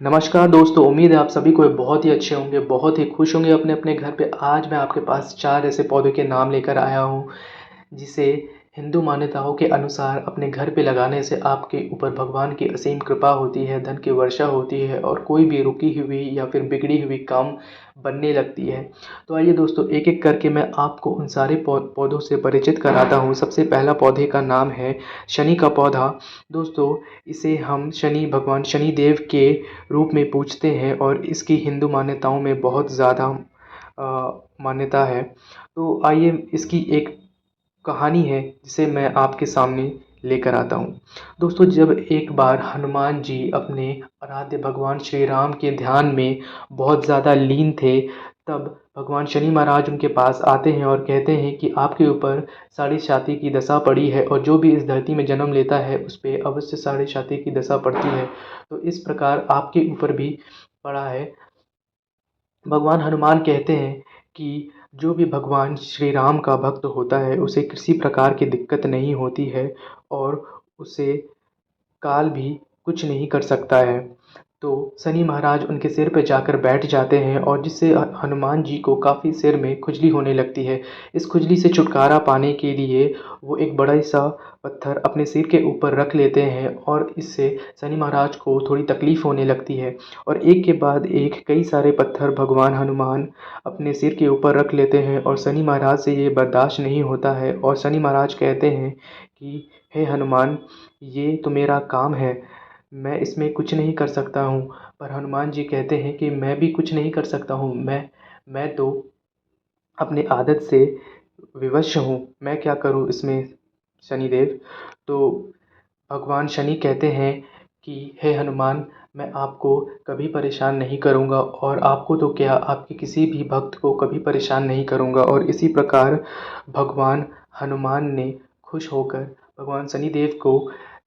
नमस्कार दोस्तों, उम्मीद है आप सभी कोई बहुत ही अच्छे होंगे, बहुत ही खुश होंगे अपने अपने घर पे। आज मैं आपके पास 4 ऐसे पौधों के नाम लेकर आया हूँ, जिसे हिंदू मान्यताओं के अनुसार अपने घर पे लगाने से आपके ऊपर भगवान की असीम कृपा होती है, धन की वर्षा होती है और कोई भी रुकी हुई या फिर बिगड़ी हुई काम बनने लगती है। तो आइए दोस्तों, एक-एक करके मैं आपको उन सारे पौधों से परिचित कराता हूँ। सबसे पहला पौधे का नाम है शनि का पौधा। दोस्तों, इसे हम शनि भगवान शनि देव के रूप में पूजते हैं और इसकी हिंदू मान्यताओं में बहुत ज़्यादा मान्यता है। तो आइए, इसकी एक कहानी है जिसे मैं आपके सामने लेकर आता हूँ। दोस्तों, जब एक बार हनुमान जी अपने आराध्य भगवान श्री राम के ध्यान में बहुत ज़्यादा लीन थे, तब भगवान शनि महाराज उनके पास आते हैं और कहते हैं कि आपके ऊपर साढ़े साती की दशा पड़ी है और जो भी इस धरती में जन्म लेता है उस पे अवश्य साढ़े साती की दशा पड़ती है। तो इस प्रकार आपके ऊपर भी पड़ा है। भगवान हनुमान कहते हैं कि जो भी भगवान श्री राम का भक्त होता है उसे किसी प्रकार की दिक्कत नहीं होती है और उसे काल भी कुछ नहीं कर सकता है। तो शनि महाराज उनके सिर पे जाकर बैठ जाते हैं और जिससे हनुमान जी को काफ़ी सिर में खुजली होने लगती है। इस खुजली से छुटकारा पाने के लिए वो एक बड़ा सा पत्थर अपने सिर के ऊपर रख लेते हैं और इससे शनि महाराज को थोड़ी तकलीफ़ होने लगती है। और एक के बाद एक कई सारे पत्थर भगवान हनुमान अपने सिर के ऊपर रख लेते हैं और शनि महाराज से ये बर्दाश्त नहीं होता है और शनि महाराज कहते हैं कि हे हनुमान, ये तो मेरा काम है, मैं इसमें कुछ नहीं कर सकता हूँ। पर हनुमान जी कहते हैं कि मैं भी कुछ नहीं कर सकता हूँ, मैं तो अपनी आदत से विवश हूँ, मैं क्या करूँ इसमें शनिदेव। तो भगवान शनि कहते हैं कि हे हनुमान, मैं आपको कभी परेशान नहीं करूँगा और आपको तो क्या, आपके किसी भी भक्त को कभी परेशान नहीं करूँगा। और इसी प्रकार भगवान हनुमान ने खुश होकर भगवान शनिदेव को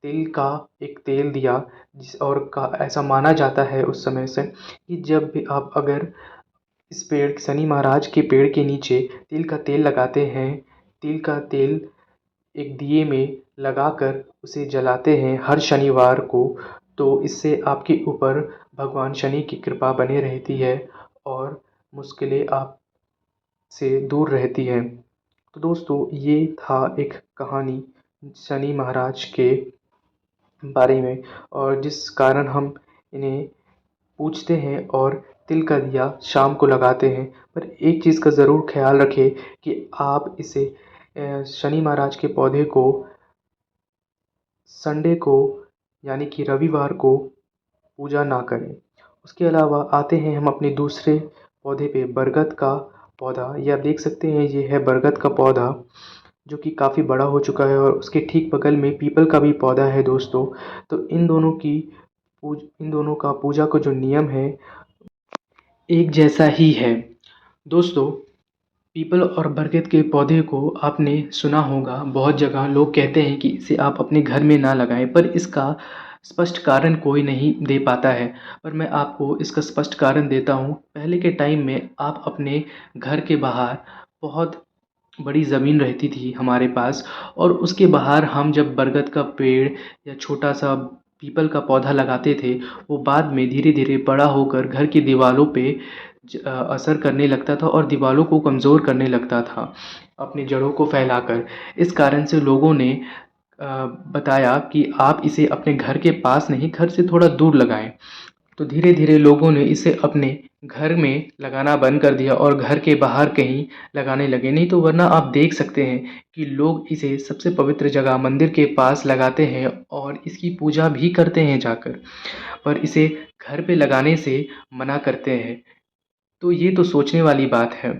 तिल का एक तेल दिया। जिस और का ऐसा माना जाता है उस समय से कि जब भी आप अगर इस पेड़ शनि महाराज के पेड़ के नीचे तिल का तेल लगाते हैं, तिल का तेल एक दिए में लगाकर उसे जलाते हैं हर शनिवार को, तो इससे आपके ऊपर भगवान शनि की कृपा बनी रहती है और मुश्किलें आपसे दूर रहती हैं। तो दोस्तों, ये था एक कहानी शनि महाराज के बारे में और जिस कारण हम इन्हें पूजते हैं और तिल का दिया शाम को लगाते हैं। पर एक चीज़ का ज़रूर ख़्याल रखें कि आप इसे शनि महाराज के पौधे को संडे को यानी कि रविवार को पूजा ना करें। उसके अलावा आते हैं हम अपने दूसरे पौधे पे, बरगद का पौधा। ये आप देख सकते हैं, ये है बरगद का पौधा जो कि काफ़ी बड़ा हो चुका है और उसके ठीक बगल में पीपल का भी पौधा है दोस्तों। तो इन दोनों का पूजा का जो नियम है एक जैसा ही है। दोस्तों, पीपल और बरगद के पौधे को आपने सुना होगा, बहुत जगह लोग कहते हैं कि इसे आप अपने घर में ना लगाएं, पर इसका स्पष्ट कारण कोई नहीं दे पाता है। पर मैं आपको इसका स्पष्ट कारण देता हूँ। पहले के टाइम में आप अपने घर के बाहर बहुत बड़ी ज़मीन रहती थी हमारे पास और उसके बाहर हम जब बरगद का पेड़ या छोटा सा पीपल का पौधा लगाते थे, वो बाद में धीरे धीरे बड़ा होकर घर की दीवारों पे असर करने लगता था और दीवारों को कमज़ोर करने लगता था अपनी जड़ों को फैलाकर। इस कारण से लोगों ने बताया कि आप इसे अपने घर के पास नहीं, घर से थोड़ा दूर लगाएं। तो धीरे धीरे लोगों ने इसे अपने घर में लगाना बंद कर दिया और घर के बाहर कहीं लगाने लगे। नहीं तो वरना आप देख सकते हैं कि लोग इसे सबसे पवित्र जगह मंदिर के पास लगाते हैं और इसकी पूजा भी करते हैं जाकर, पर इसे घर पे लगाने से मना करते हैं। तो ये तो सोचने वाली बात है।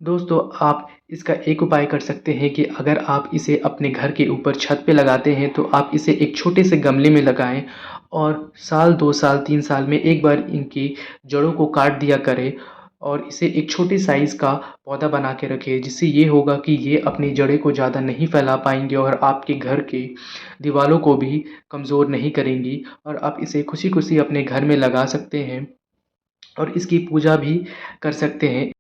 दोस्तों, आप इसका एक उपाय कर सकते हैं कि अगर आप इसे अपने घर के ऊपर छत पे लगाते हैं तो आप इसे एक छोटे से गमले में लगाएं और साल 2 साल 3 साल में एक बार इनकी जड़ों को काट दिया करें और इसे एक छोटे साइज़ का पौधा बना के रखें। जिससे ये होगा कि ये अपनी जड़ें को ज़्यादा नहीं फैला पाएँगे और आपके घर की दीवारों को भी कमज़ोर नहीं करेंगी और आप इसे खुशी-खुशी अपने घर में लगा सकते हैं और इसकी पूजा भी कर सकते हैं।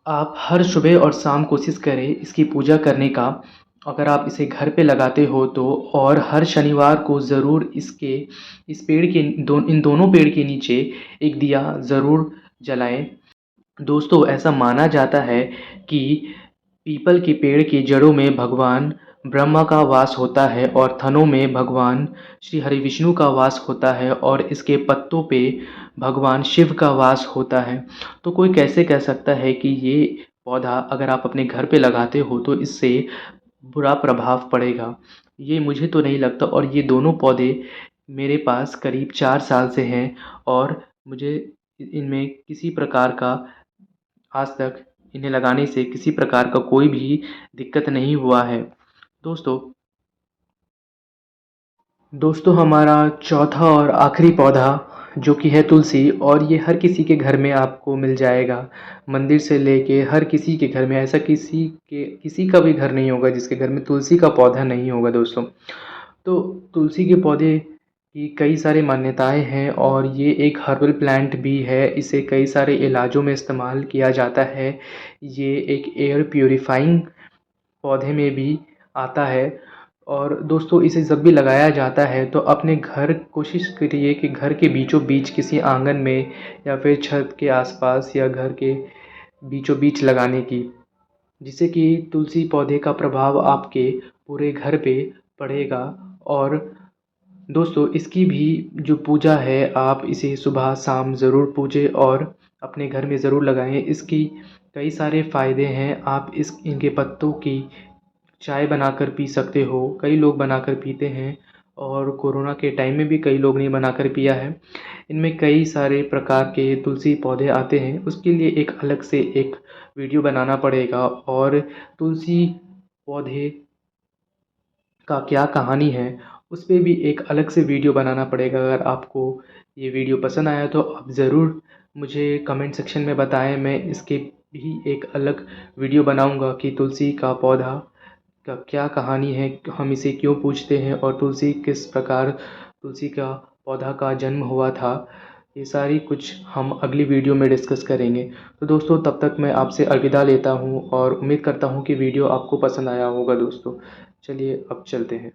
आप हर सुबह और शाम कोशिश करें इसकी पूजा करने का अगर आप इसे घर पे लगाते हो तो, और हर शनिवार को ज़रूर इस पेड़ के इन दोनों पेड़ के नीचे एक दिया ज़रूर जलाएं। दोस्तों, ऐसा माना जाता है कि पीपल के पेड़ की जड़ों में भगवान ब्रह्मा का वास होता है और थनों में भगवान श्री हरि विष्णु का वास होता है और इसके पत्तों पे भगवान शिव का वास होता है। तो कोई कैसे कह सकता है कि ये पौधा अगर आप अपने घर पे लगाते हो तो इससे बुरा प्रभाव पड़ेगा? ये मुझे तो नहीं लगता, और ये दोनों पौधे मेरे पास करीब 4 साल से हैं और मुझे इनमें किसी प्रकार का आज तक इन्हें लगाने से किसी प्रकार का कोई भी दिक्कत नहीं हुआ है। दोस्तों दोस्तों हमारा चौथा और आखिरी पौधा जो कि है तुलसी, और ये हर किसी के घर में आपको मिल जाएगा। मंदिर से लेके हर किसी के घर में, ऐसा किसी का भी घर नहीं होगा जिसके घर में तुलसी का पौधा नहीं होगा दोस्तों। तो तुलसी के पौधे की कई सारी मान्यताएं हैं और ये एक हर्बल प्लांट भी है। इसे कई सारे इलाजों में इस्तेमाल किया जाता है। ये एक एयर प्यूरीफाइंग पौधे में भी आता है। और दोस्तों इसे जब भी लगाया जाता है तो अपने घर कोशिश करिए कि घर के बीचों बीच किसी आंगन में या फिर छत के आसपास या घर के बीचों बीच लगाने की, जिससे कि तुलसी पौधे का प्रभाव आपके पूरे घर पे पड़ेगा। और दोस्तों इसकी भी जो पूजा है, आप इसे सुबह शाम ज़रूर पूजें और अपने घर में ज़रूर लगाएं। इसकी कई सारे फ़ायदे हैं। आप इनके पत्तों की चाय बनाकर पी सकते हो, कई लोग बनाकर पीते हैं और कोरोना के टाइम में भी कई लोग ने बनाकर पिया है। इनमें कई सारे प्रकार के तुलसी पौधे आते हैं, उसके लिए एक अलग से एक वीडियो बनाना पड़ेगा। और तुलसी पौधे का क्या कहानी है उस पे भी एक अलग से वीडियो बनाना पड़ेगा। अगर आपको ये वीडियो पसंद आया तो आप ज़रूर मुझे कमेंट सेक्शन में बताएं। मैं इसके भी एक अलग वीडियो बनाऊंगा कि तुलसी का पौधा का क्या कहानी है, हम इसे क्यों पूजते हैं और तुलसी किस प्रकार तुलसी का पौधा का जन्म हुआ था। ये सारी कुछ हम अगली वीडियो में डिस्कस करेंगे। तो दोस्तों तब तक मैं आपसे अलविदा लेता हूँ और उम्मीद करता हूँ कि वीडियो आपको पसंद आया होगा दोस्तों। चलिए अब चलते हैं।